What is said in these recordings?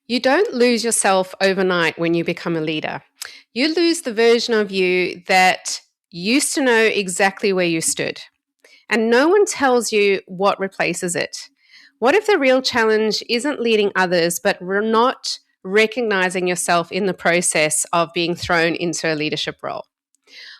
You don't lose yourself overnight when you become a leader. You lose the version of you that used to know exactly where you stood. And no one tells you what replaces it. What if the real challenge isn't leading others, but not recognizing yourself in the process of being thrown into a leadership role?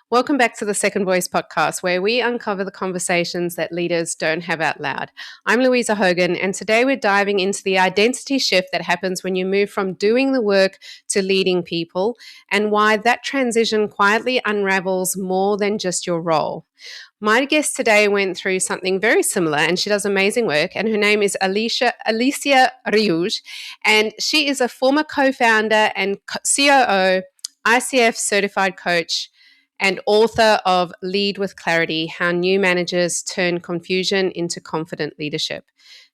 Welcome back to the Second Voice podcast, where we uncover the conversations that leaders don't have out loud. I'm Louisa Hogan, and today we're diving into the identity shift that happens when you move from doing the work to leading people, and why that transition quietly unravels more than just your role. My guest today went through something very similar, and she does amazing work. And her name is Alicia Rius, and she is a former co-founder and COO, ICF-certified coach, and author of Lead with Clarity: How New Managers Turn Confusion into Confident Leadership.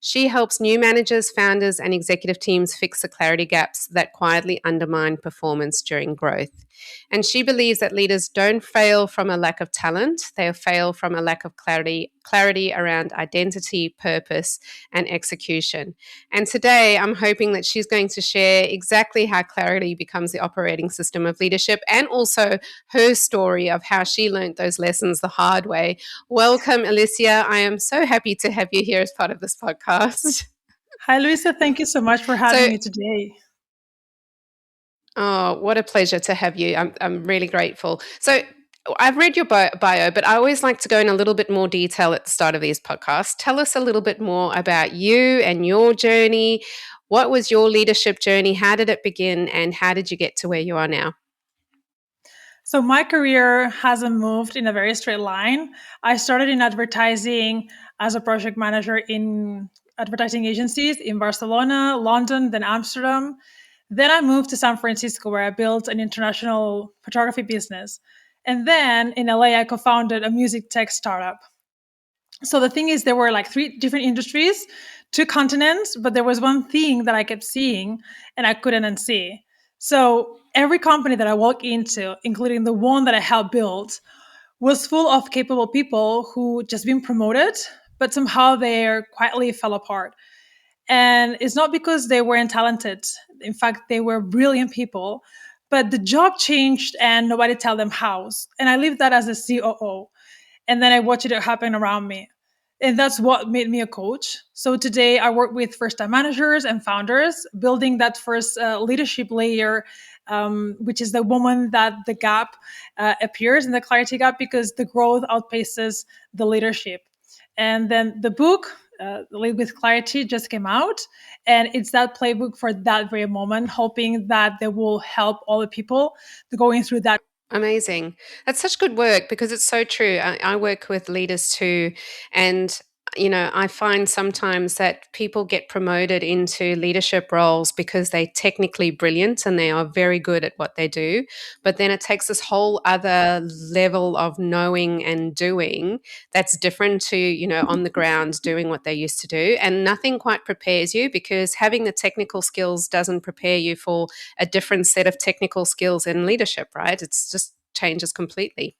She helps new managers, founders, and executive teams fix the clarity gaps that quietly undermine performance during growth. And she believes that leaders don't fail from a lack of talent, they fail from a lack of clarity around identity, purpose, and execution. And today I'm hoping that she's going to share exactly how clarity becomes the operating system of leadership, and also her story of how she learned those lessons the hard way. Welcome, Alicia. I am so happy to have you here as part of this podcast. Hi, Luisa. Thank you so much for having So, me today. oh, what a pleasure to have you. I'm really grateful. So, I've read your bio, but I always like to go in a little bit more detail at the start of these podcasts. Tell us a little bit more about you and your journey. What was your leadership journey? How did it begin? And how did you get to where you are now? So, my career hasn't moved in a very straight line. I started in advertising as a project manager in advertising agencies in Barcelona, London, then Amsterdam. Then I moved to San Francisco, where I built an international photography business. And then in LA, I co founded a music tech startup. So the thing is, there were like three different industries, two continents, but there was one thing that I kept seeing and I couldn't unsee. So every company that I walked into, including the one that I helped build, was full of capable people who just been promoted, but somehow they quietly fell apart. And it's not because they weren't talented. In fact, they were brilliant people, but the job changed and nobody tell them how. And I lived that as a COO. And then I watched it happen around me. And that's what made me a coach. So today I work with first time managers and founders, building that first leadership layer, which is the moment that the gap appears in the clarity gap, because the growth outpaces the leadership. And then the book, Lead with Clarity, just came out. And it's that playbook for that very moment, hoping that they will help all the people going through that. Amazing. That's such good work because it's so true. I work with leaders too. And, I find sometimes that people get promoted into leadership roles because they're technically brilliant and they are very good at what they do. But then it takes this whole other level of knowing and doing that's different to, on the ground doing what they used to do. And nothing quite prepares you, because having the technical skills doesn't prepare you for a different set of technical skills in leadership, right? It's just changes completely.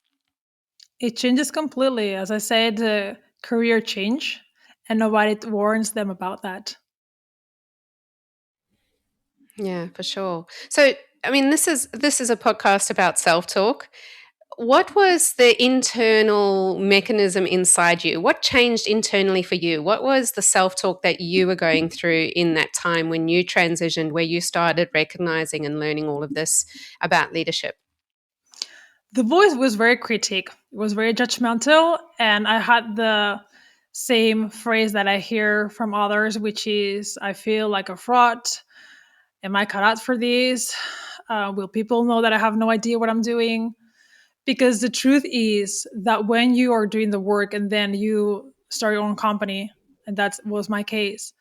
It changes completely. As I said, career change, and nobody warns them about that. Yeah, for sure. So, I mean, this is a podcast about self-talk. What was the internal mechanism inside you? What changed internally for you? What was the self-talk that you were going through in that time when you transitioned, where you started recognizing and learning all of this about leadership? The voice was very critic. It was very judgmental, and I had the same phrase that I hear from others, which is, "I feel like a fraud. Am I cut out for this? Will people know that I have no idea what I'm doing?" Because the truth is that when you are doing the work and then you start your own company, and that was my case,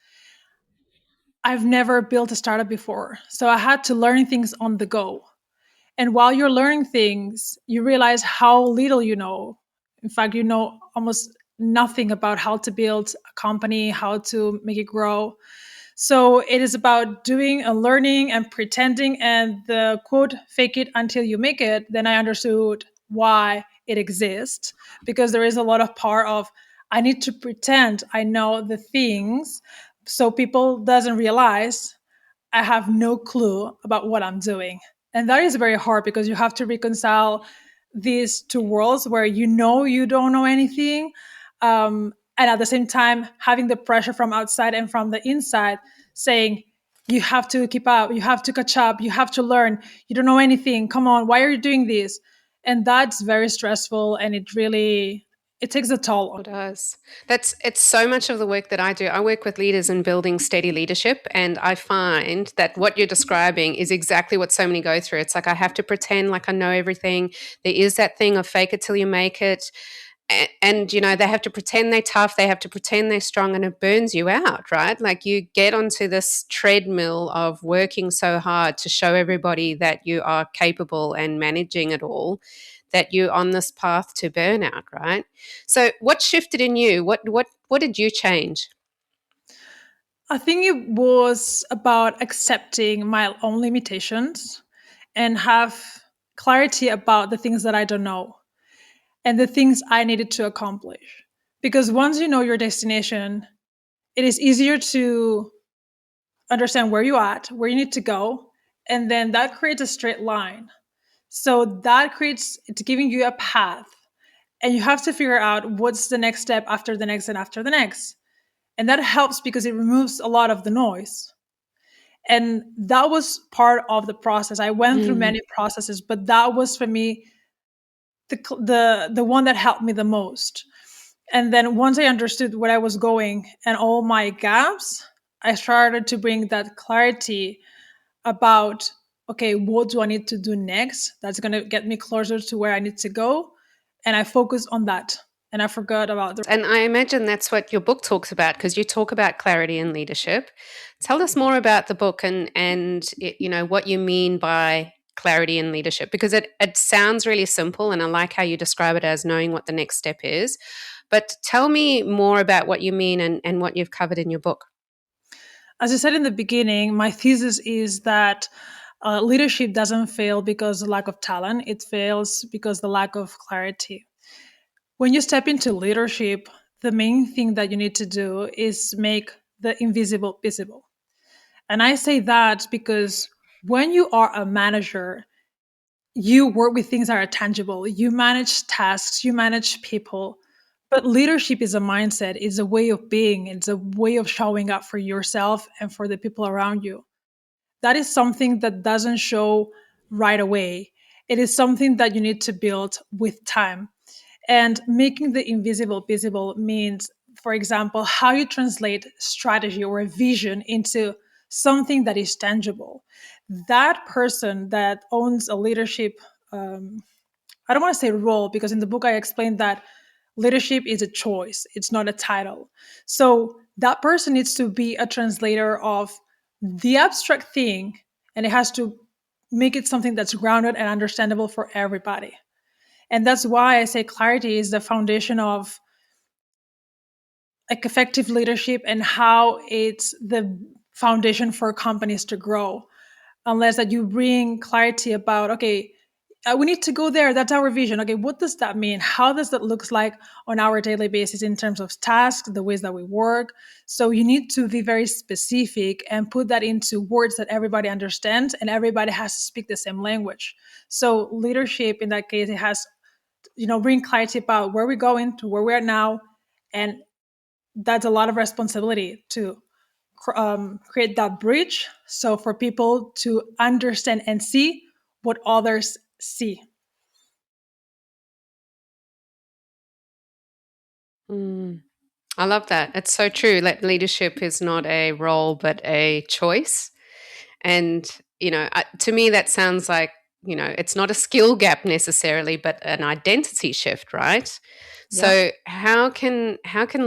I've never built a startup before. So I had to learn things on the go. And while you're learning things, you realize how little you know. In fact, you know almost nothing about how to build a company, how to make it grow. So it is about doing and learning and pretending, and the quote, "fake it until you make it." Then I understood why it exists, because there is a lot of part of, I need to pretend I know the things so people doesn't realize I have no clue about what I'm doing. And that is very hard because you have to reconcile these two worlds where you don't know anything. And at the same time, having the pressure from outside and from the inside saying, you have to keep up, you have to catch up, you have to learn, you don't know anything. Come on, why are you doing this? And that's very stressful, and it takes a toll. It does. It's so much of the work that I do. I work with leaders in building steady leadership, and I find that what you're describing is exactly what so many go through. It's like I have to pretend like I know everything. There is that thing of fake it till you make it. And they have to pretend they're tough, they have to pretend they're strong, and it burns you out, right? Like you get onto this treadmill of working so hard to show everybody that you are capable and managing it all, that you're on this path to burnout, right? So what shifted in you? What did you change? I think it was about accepting my own limitations and have clarity about the things that I don't know and the things I needed to accomplish. Because once you know your destination, it is easier to understand where you're at, where you need to go, and then that creates a straight line. So that creates, it's giving you a path, and you have to figure out what's the next step after the next and after the next. And that helps because it removes a lot of the noise. And that was part of the process. I went through Mm. many processes, but that was for me the one that helped me the most. And then once I understood where I was going and all my gaps, I started to bring that clarity about, okay, what do I need to do next that's going to get me closer to where I need to go? And I focused on that, and I forgot about the. And I imagine that's what your book talks about, because you talk about clarity and leadership. Tell us more about the book and what you mean by clarity and leadership, because it sounds really simple, and I like how you describe it as knowing what the next step is. But tell me more about what you mean and what you've covered in your book. As I said in the beginning, my thesis is that leadership doesn't fail because of lack of talent, it fails because the lack of clarity. When you step into leadership, the main thing that you need to do is make the invisible visible. And I say that because when you are a manager, you work with things that are tangible. You manage tasks, you manage people. But leadership is a mindset, it's a way of being, it's a way of showing up for yourself and for the people around you. That is something that doesn't show right away. It is something that you need to build with time. And making the invisible visible means, for example, how you translate strategy or a vision into something that is tangible. That person that owns a leadership, I don't want to say role, because in the book I explained that leadership is a choice, it's not a title. So that person needs to be a translator of the abstract thing, and it has to make it something that's grounded and understandable for everybody. And that's why I say clarity is the foundation of like effective leadership and how it's the foundation for companies to grow. Unless that you bring clarity about, okay, we need to go there, that's our vision. Okay, what does that mean? How does that look like on our daily basis in terms of tasks, the ways that we work? So you need to be very specific and put that into words that everybody understands, and everybody has to speak the same language. So leadership in that case, it has, bring clarity about where we're going to where we are now. And that's a lot of responsibility to create that bridge, so for people to understand and see what others see. Mm. I love that. It's so true. That leadership is not a role, but a choice. And, to me, that sounds like, it's not a skill gap necessarily, but an identity shift, right? Yeah. So how can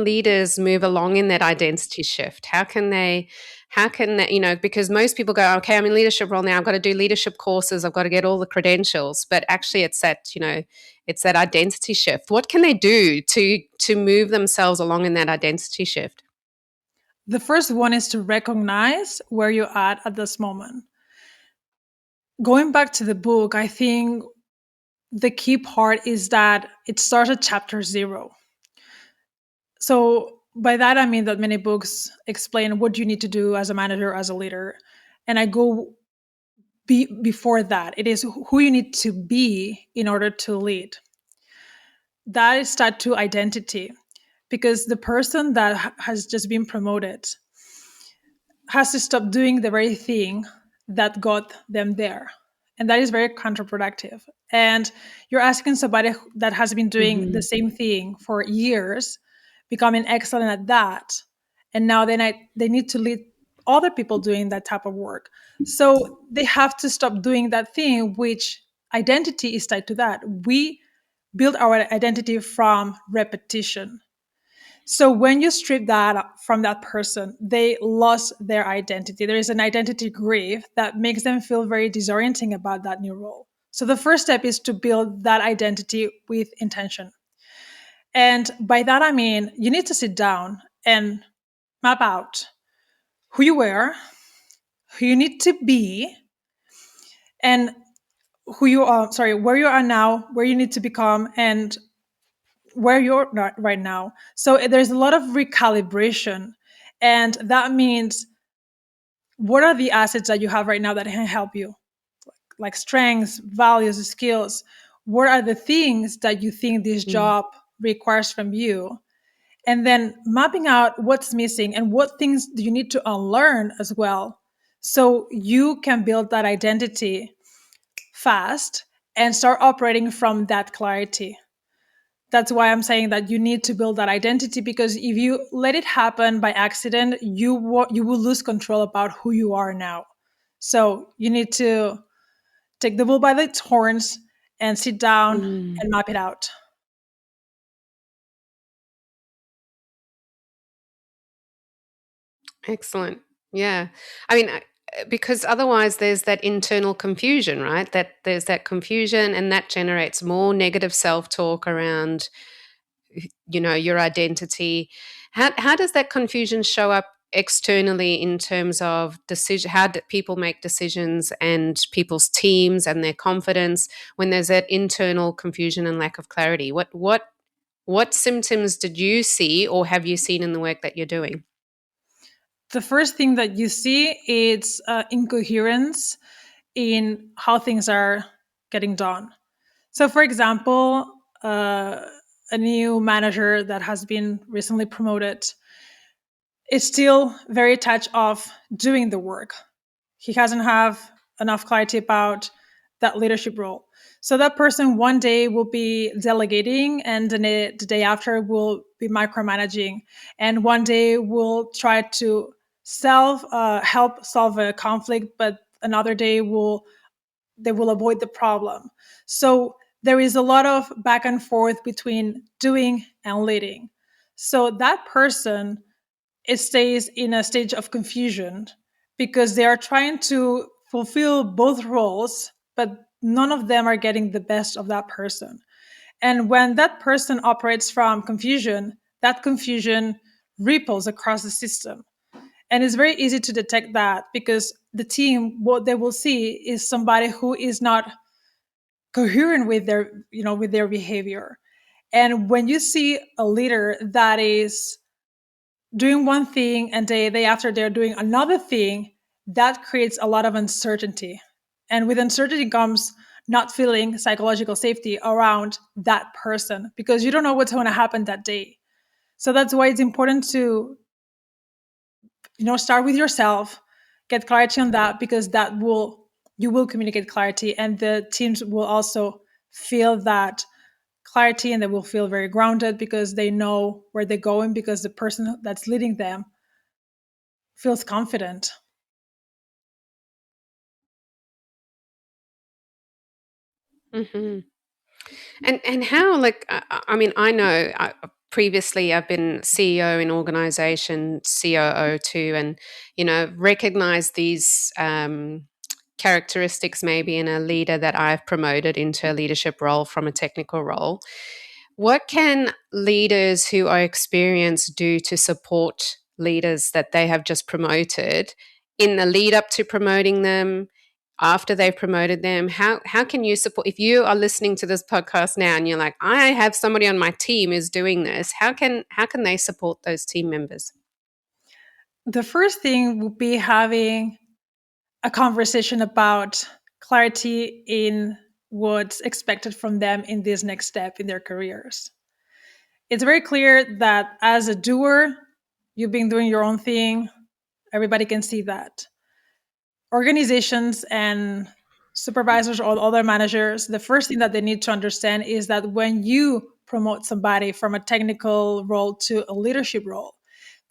leaders move along in that identity shift? How can they, because most people go, okay, I'm in leadership role now, I've got to do leadership courses, I've got to get all the credentials. But actually it's that identity shift. What can they do to move themselves along in that identity shift? The first one is to recognize where you're at this moment. Going back to the book, I think the key part is that it starts at chapter 0. So by that I mean that many books explain what you need to do as a manager, as a leader. and I go before that. It is who you need to be in order to lead. That is tied to identity, because the person that has just been promoted has to stop doing the very thing that got them there. And that is very counterproductive. And you're asking somebody that has been doing the Mm-hmm. same thing for years, becoming excellent at that. And now they need to lead other people doing that type of work. So they have to stop doing that thing, which identity is tied to that. We build our identity from repetition. So when you strip that from that person, they lost their identity. There is an identity grief that makes them feel very disorienting about that new role. So the first step is to build that identity with intention. And by that, I mean, you need to sit down and map out who you were, who you need to be, and who you are, sorry, where you are now, where you need to become, and where you're not right now. So there's a lot of recalibration. And that means, what are the assets that you have right now that can help you? Like strengths, values, skills. What are the things that you think this job requires from you? And then mapping out what's missing and what things do you need to unlearn as well. So you can build that identity fast and start operating from that clarity. That's why I'm saying that you need to build that identity, because if you let it happen by accident, you will lose control about who you are now. So you need to take the bull by its horns and sit down Mm. and map it out. Excellent. Yeah. I mean, because otherwise there's that internal confusion, right? That there's that confusion, and that generates more negative self-talk around, your identity. How does that confusion show up externally in terms of decision? How do people make decisions, and people's teams and their confidence, when there's that internal confusion and lack of clarity? What symptoms did you see, or have you seen in the work that you're doing? The first thing that you see is incoherence in how things are getting done. So, for example, a new manager that has been recently promoted is still very attached of doing the work. He hasn't have enough clarity about that leadership role. So that person one day will be delegating, and the day after will be micromanaging, and one day will try to help solve a conflict, but another day they will avoid the problem. So there is a lot of back and forth between doing and leading. So that person, it stays in a stage of confusion because they are trying to fulfill both roles, but none of them are getting the best of that person. And when that person operates from confusion, that confusion ripples across the system. And it's very easy to detect that, because the team, what they will see is somebody who is not coherent with their behavior. And when you see a leader that is doing one thing and day after they're doing another thing, that creates a lot of uncertainty. And with uncertainty comes not feeling psychological safety around that person, because you don't know what's going to happen that day. So that's why it's important to start with yourself, get clarity on that, because you will communicate clarity, and the teams will also feel that clarity, and they will feel very grounded because they know where they're going, because the person that's leading them feels confident. Hmm. And how, like, I mean, I know, previously I've been CEO in organization, COO too, and recognize these characteristics maybe in a leader that I've promoted into a leadership role from a technical role. What can leaders who are experienced do to support leaders that they have just promoted in the lead up to promoting them, after they've promoted them? How can you support, if you are listening to this podcast now and you're like, I have somebody on my team who's doing this, how can they support those team members? The first thing would be having a conversation about clarity in what's expected from them in this next step in their careers. It's very clear that as a doer, you've been doing your own thing. Everybody can see that. Organizations and supervisors or other managers, the first thing that they need to understand is that when you promote somebody from a technical role to a leadership role,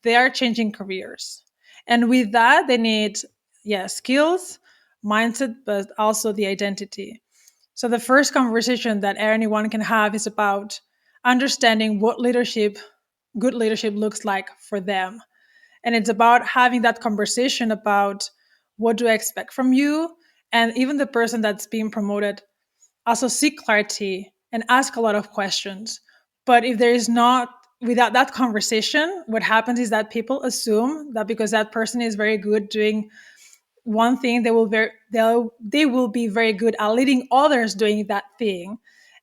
they are changing careers. And with that, they need, skills, mindset, but also the identity. So the first conversation that anyone can have is about understanding what good leadership looks like for them. And it's about having that conversation about what do I expect from you? And even the person that's being promoted also seek clarity and ask a lot of questions. But if there is not, without that conversation, what happens is that people assume that because that person is very good doing one thing, they will be very good at leading others doing that thing.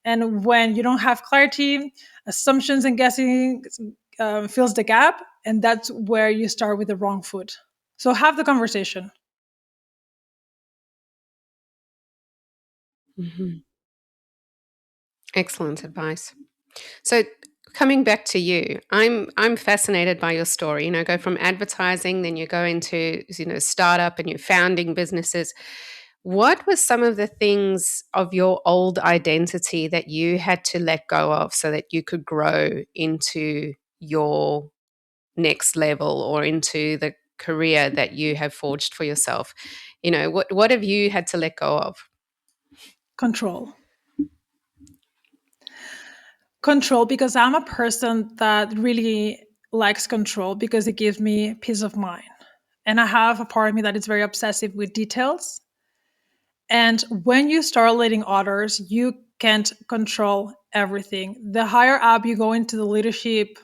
And when you don't have clarity, assumptions and guessing fills the gap, and that's where you start with the wrong foot. So have the conversation. Mhm. Excellent advice. So coming back to you, I'm fascinated by your story. You know, go from advertising, then you go into startup, and you're founding businesses. What were some of the things of your old identity that you had to let go of so that you could grow into your next level or into the career that you have forged for yourself? You know, what have you had to let go of? Control. Control, because I'm a person that really likes control because it gives me peace of mind. And I have a part of me that is very obsessive with details. And when you start leading others, you can't control everything. The higher up you go into the leadership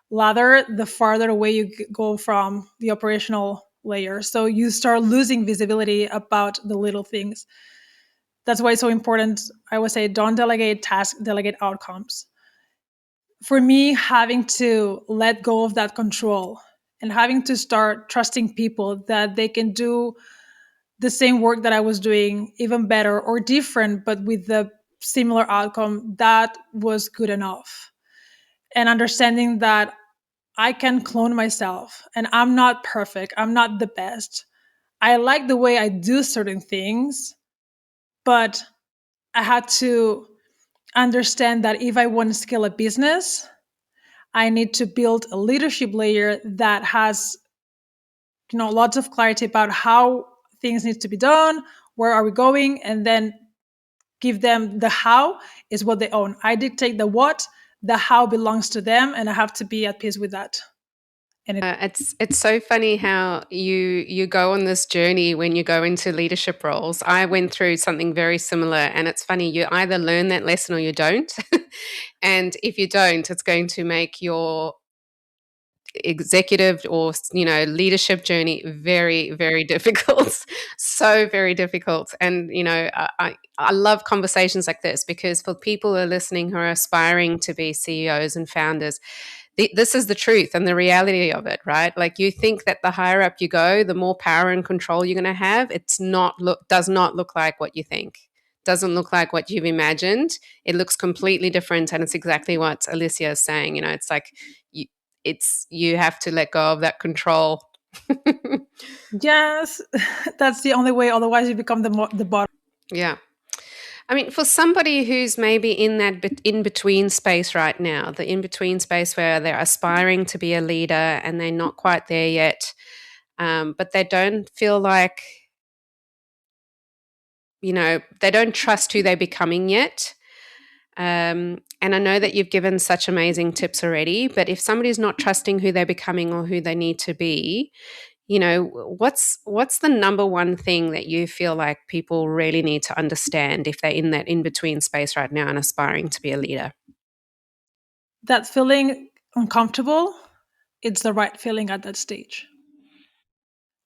ladder, the farther away you go from the operational layer. So you start losing visibility about the little things. That's why it's so important. I would say don't delegate tasks, delegate outcomes. For me, having to let go of that control and having to start trusting people that they can do the same work that I was doing, even better or different, but with the similar outcome, that was good enough. And understanding that I can clone myself and I'm not perfect, I'm not the best. I like the way I do certain things, but I had to understand that if I want to scale a business, I need to build a leadership layer that has lots of clarity about how things need to be done, where are we going, and then give them the how is what they own. I dictate the what, the how belongs to them, and I have to be at peace with that. And It's so funny how you go on this journey when you go into leadership roles. I went through something very similar, and it's funny, you either learn that lesson or you don't. And if you don't, it's going to make your executive or leadership journey very, very difficult. So very difficult. And I love conversations like this, because for people who are listening who are aspiring to be CEOs and founders, this is the truth and the reality of it, right? Like, you think that the higher up you go, the more power and control you're going to have. It's not does not look like what you think. Doesn't look like what you've imagined. It looks completely different, and it's exactly what Alicia is saying. It's like you have to let go of that control. yes, that's the only way. Otherwise, you become the bottom. Yeah. I mean, for somebody who's maybe in that in between space right now, the in between space where they're aspiring to be a leader and they're not quite there yet, but they don't feel like, they don't trust who they're becoming yet. And I know that you've given such amazing tips already, but if somebody's not trusting who they're becoming or who they need to be, what's the number one thing that you feel like people really need to understand if they're in that in-between space right now and aspiring to be a leader? That feeling uncomfortable, it's the right feeling at that stage.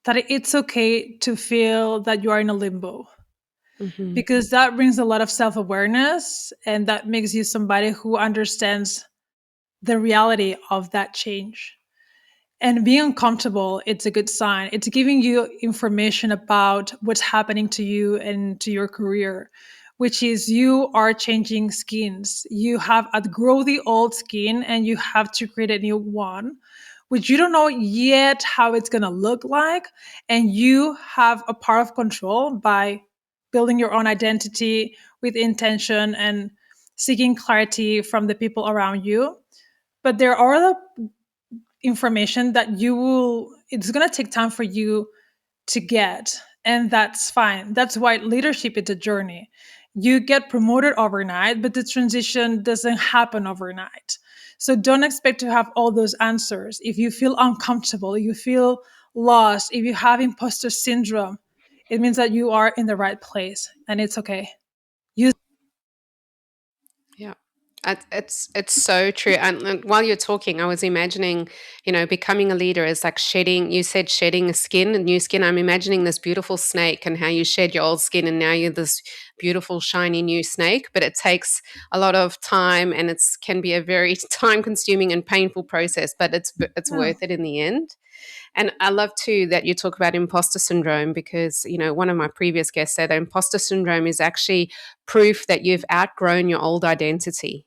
That it's okay to feel that you are in a limbo, Mhm. because that brings a lot of self-awareness and that makes you somebody who understands the reality of that change. And being uncomfortable, it's a good sign. It's giving you information about what's happening to you and to your career, which is you are changing skins. You have outgrown the old skin and you have to create a new one, which you don't know yet how it's going to look like. And you have a part of control by building your own identity with intention and seeking clarity from the people around you. But there are other information that it's going to take time for you to get, and that's fine. That's why leadership is a journey. You get promoted overnight, but the transition doesn't happen overnight. So don't expect to have all those answers. If you feel uncomfortable, if you feel lost, if you have imposter syndrome, it means that you are in the right place, and it's okay. You Yeah. It's so true. And while you're talking, I was imagining, becoming a leader is like shedding. You said shedding a new skin. I'm imagining this beautiful snake and how you shed your old skin, and now you're this beautiful, shiny new snake. But it takes a lot of time, and it's can be a very time-consuming and painful process. But it's yeah. worth it in the end. And I love too that you talk about imposter syndrome because, one of my previous guests said that imposter syndrome is actually proof that you've outgrown your old identity,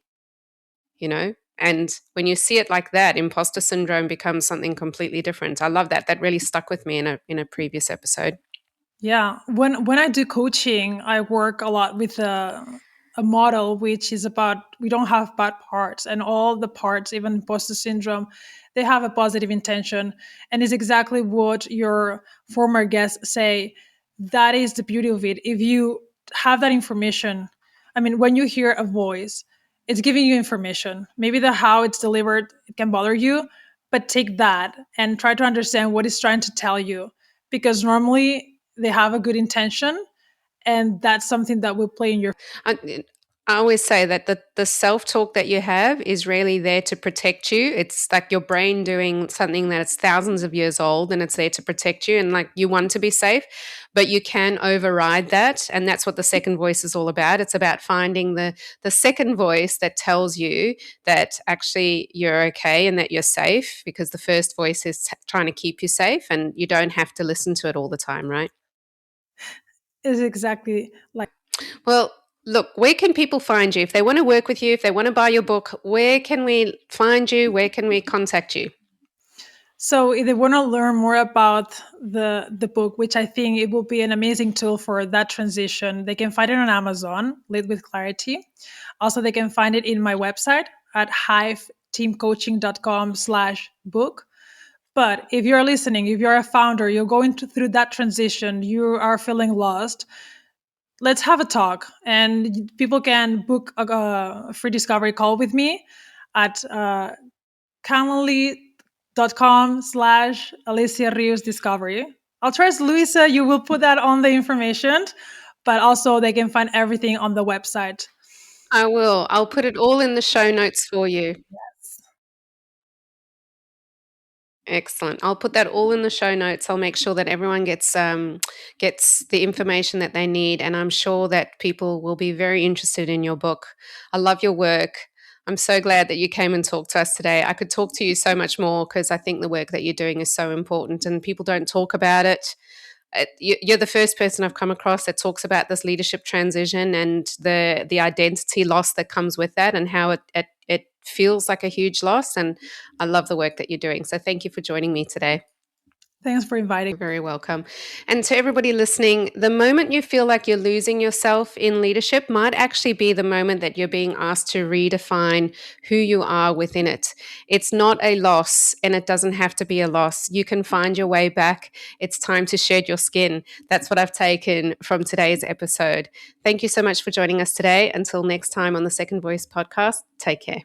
and when you see it like that, imposter syndrome becomes something completely different. I love that. That really stuck with me in a previous episode. Yeah, when I do coaching, I work a lot with a model which is about we don't have bad parts, and all the parts, even imposter syndrome, they have a positive intention, and is exactly what your former guests say. That is the beauty of it. If you have that information, I mean, when you hear a voice, it's giving you information. Maybe the how it's delivered it can bother you, but take that and try to understand what it's trying to tell you, because normally they have a good intention, and that's something that will play in your I, I always say that the self talk that you have is really there to protect you. It's like your brain doing something that's thousands of years old, and it's there to protect you. And like you want to be safe, but you can override that. And that's what the second voice is all about. It's about finding the second voice that tells you that actually you're okay and that you're safe, because the first voice is trying to keep you safe, and you don't have to listen to it all the time, right? is exactly like. Well, look, where can people find you? If they want to work with you, if they want to buy your book, where can we find you? Where can we contact you? So if they want to learn more about the book, which I think it will be an amazing tool for that transition, they can find it on Amazon, Lead with Clarity. Also, they can find it in my website at hiveteamcoaching.com/book. But if you're listening, if you're a founder, you're going through that transition, you are feeling lost, let's have a talk. And people can book a free discovery call with me at calendly.com/Alicia Rius Discovery. I'll trust Luisa, you will put that on the information, but also they can find everything on the website. I will. I'll put it all in the show notes for you. Excellent. I'll put that all in the show notes. I'll make sure that everyone gets the information that they need, and I'm sure that people will be very interested in your book. I love your work. I'm so glad that you came and talked to us today. I could talk to you so much more because I think the work that you're doing is so important, and people don't talk about it. You're the first person I've come across that talks about this leadership transition and the identity loss that comes with that, and how it feels like a huge loss. And I love the work that you're doing. So thank you for joining me today. Thanks for inviting. You're very welcome. And to everybody listening, the moment you feel like you're losing yourself in leadership might actually be the moment that you're being asked to redefine who you are within it. It's not a loss, and it doesn't have to be a loss. You can find your way back. It's time to shed your skin. That's what I've taken from today's episode. Thank you so much for joining us today. Until next time on the Second Voice podcast, take care.